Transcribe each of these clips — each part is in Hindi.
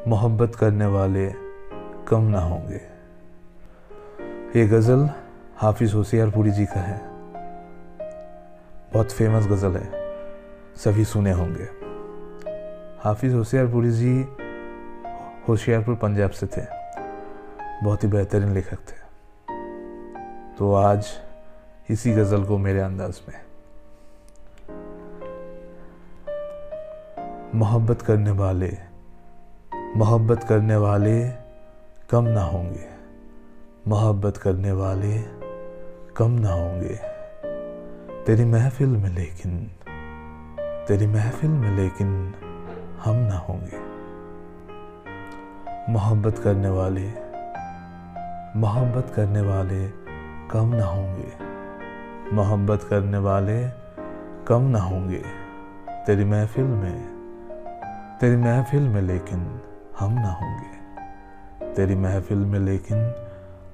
मोहब्बत करने वाले कम ना होंगे। ये गज़ल हाफिज़ होशियारपुरी जी का है। बहुत फेमस गज़ल है, सभी सुने होंगे। हाफिज़ होशियारपुरी जी होशियारपुर पंजाब से थे, बहुत ही बेहतरीन लेखक थे। तो आज इसी गज़ल को मेरे अंदाज में मोहब्बत करने वाले कम ना होंगे, मोहब्बत करने वाले कम ना होंगे। तेरी महफिल में लेकिन हम ना होंगे। मोहब्बत करने वाले कम ना होंगे, मोहब्बत करने वाले कम ना होंगे। तेरी महफिल में लेकिन हम ना होंगे, तेरी महफिल में लेकिन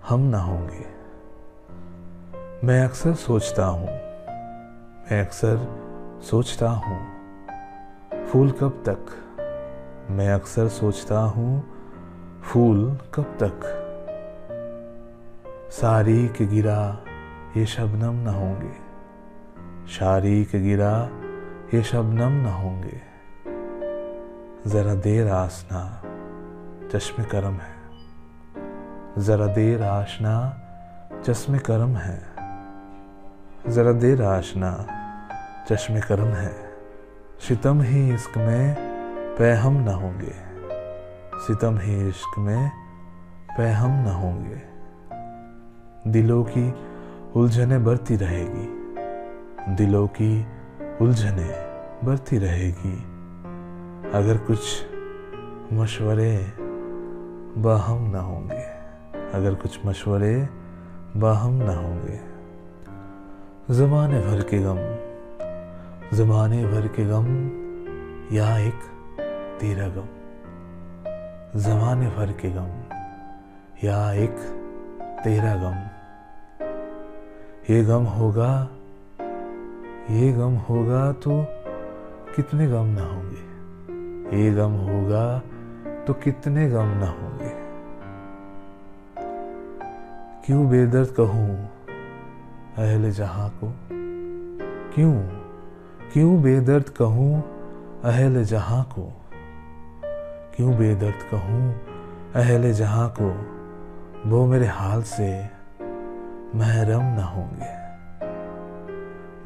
हम ना होंगे। मैं अक्सर सोचता हूँ फूल कब तक, मैं अक्सर सोचता हूँ फूल कब तक। सारी के गिरा ये शबनम ना होंगे, शारी के गिरा ये शबनम ना होंगे। जरा देर आसना चश्मे करम है, जरा देर आशना चश्मे करम है, जरा देर आशना चश्मे करम है। सितम ही इश्क में पैहम न होंगे, सितम ही इश्क में पैहम न होंगे। दिलों की उलझने बढ़ती रहेगी, दिलों की उलझने बढ़ती रहेगी। अगर कुछ मशवरे बाहम ना होंगे, अगर कुछ मशवरे बाहम ना होंगे। ज़माने भर के गम या एक तेरा गम, ज़माने भर के गम या एक तेरा गम। ये गम होगा तो कितने गम ना होंगे, ये गम होगा तो कितने गम ना होंगे। क्यों बेदर्द कहूँ अहले जहां को, क्यों बेदर्द कहूँ अहले जहां को, क्यों बेदर्द कहूँ अहले जहां को। वो मेरे हाल से महरम ना होंगे,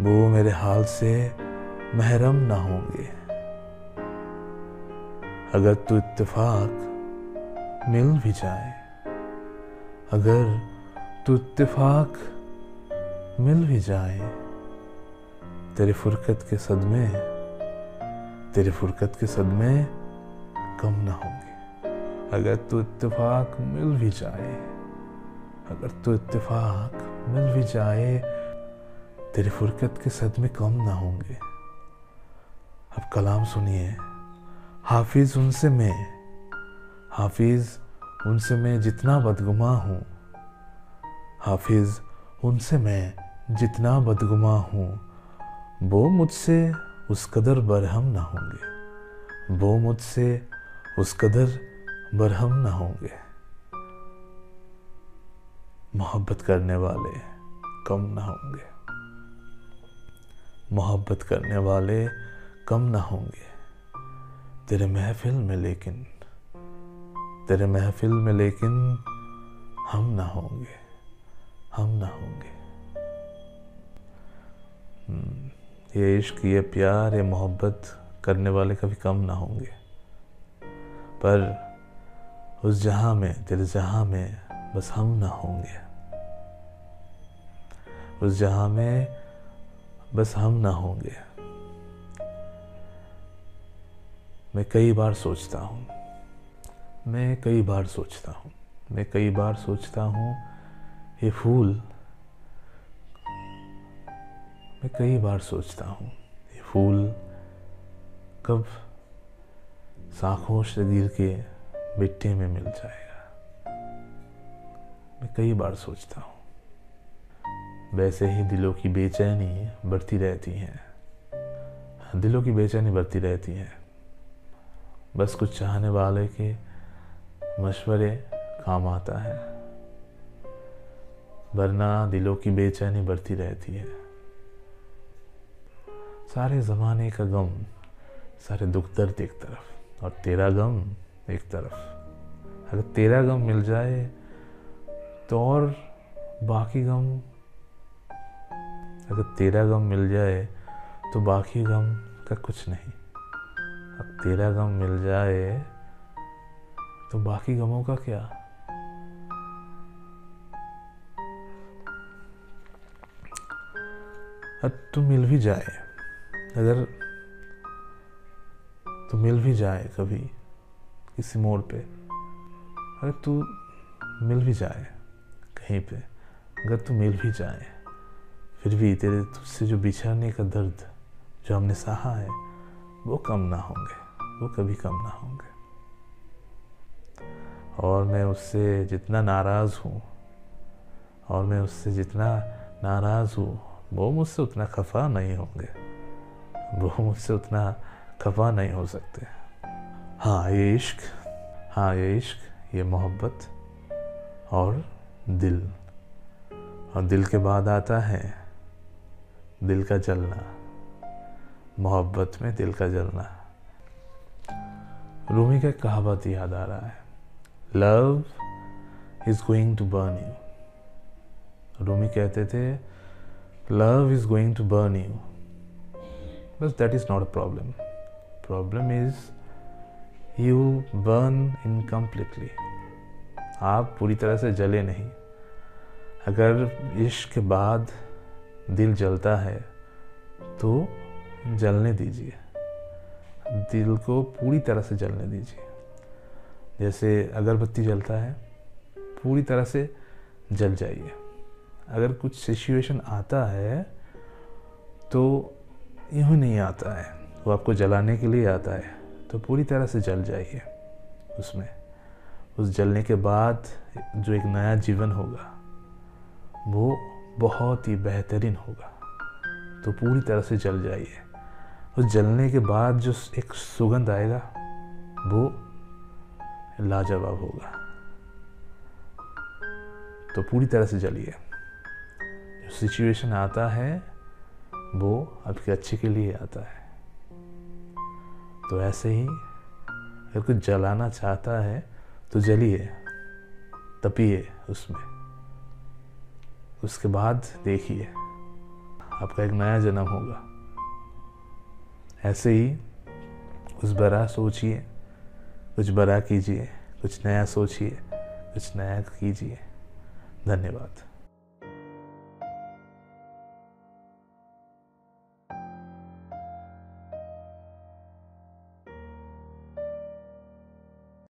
वो मेरे हाल से महरम ना होंगे। अगर तू इत्तेफाक मिल भी जाए, अगर तू इत्तेफाक मिल भी जाए। तेरे फुरकत के सदमे कम ना होंगे। अगर तू इत्तेफाक मिल भी जाए, अगर तू इत्तेफाक मिल भी जाए। तेरे फुरकत के सदमे कम ना होंगे। अब कलाम सुनिए। हाफिज उनसे मैं जितना बदगुमा हूँ, हाफिज उनसे मैं जितना बदगुमा हूँ। वो मुझसे उस कदर बरहम ना होंगे, वो मुझसे उस कदर बरहम ना होंगे। मोहब्बत करने वाले कम ना होंगे, मोहब्बत करने वाले कम ना होंगे। तेरे महफिल में लेकिन हम ना होंगे, हम ना होंगे। ये इश्क, ये प्यार, ये मोहब्बत करने वाले कभी कम ना होंगे। पर उस जहां में, तेरे जहां में बस हम ना होंगे, उस जहां में बस हम ना होंगे। मैं कई बार सोचता हूँ, ये फूल, मैं कई बार सोचता हूँ ये फूल कब शाखों से गिर के मिट्टी में मिल जाएगा। मैं कई बार सोचता हूँ। वैसे ही दिलों की बेचैनी बढ़ती रहती है, बस कुछ चाहने वाले के मशवरे काम आता है, वरना दिलों की बेचैनी बढ़ती रहती है। सारे ज़माने का गम, सारे दुख दर्द एक तरफ और तेरा गम एक तरफ। अगर तेरा गम मिल जाए तो और बाकी गम, अगर तेरा गम मिल जाए तो बाकी गम का कुछ नहीं। अब तेरा गम मिल जाए तो बाकी गमों का क्या। अब तू मिल भी जाए, अगर तू मिल भी जाए कभी किसी मोड़ पे, अगर तू मिल भी जाए कहीं पे, अगर तू मिल भी जाए, फिर भी तेरे तुझसे जो बिछड़ने का दर्द जो हमने सहा है वो कम ना होंगे, वो कभी कम ना होंगे। और मैं उससे जितना नाराज़ हूँ, और मैं उससे जितना नाराज़ हूँ, वो मुझसे उतना खफा नहीं होंगे, वो मुझसे उतना खफा नहीं हो सकते। हाँ ये इश्क, हाँ ये इश्क, ये मोहब्बत और दिल, और दिल के बाद आता है दिल का जलना, मोहब्बत में दिल का जलना। रूमी का कहावत याद आ रहा है, love is going to burn you. Rumi कहते थे love is going to burn you, but that is not a problem. Problem is you burn incompletely. आप पूरी तरह से जले नहीं। अगर इश्क के बाद दिल जलता है तो जलने दीजिए, दिल को पूरी तरह से जलने दीजिए। जैसे अगरबत्ती जलता है, पूरी तरह से जल जाइए। अगर कुछ सिचुएशन आता है तो यूँ नहीं आता है, वो आपको जलाने के लिए आता है, तो पूरी तरह से जल जाइए उसमें। उस जलने के बाद जो एक नया जीवन होगा वो बहुत ही बेहतरीन होगा। तो पूरी तरह से जल जाइए। उस जलने के बाद जो एक सुगंध आएगा वो लाजवाब होगा। तो पूरी तरह से जलिए। जो सिचुएशन आता है वो आपके अच्छे के लिए आता है। तो ऐसे ही अगर कुछ जलाना चाहता है तो जलिए, तपिए उसमें। उसके बाद देखिए आपका एक नया जन्म होगा। ऐसे ही कुछ बड़ा सोचिए, कुछ बड़ा कीजिए, कुछ नया सोचिए, कुछ नया कीजिए। धन्यवाद।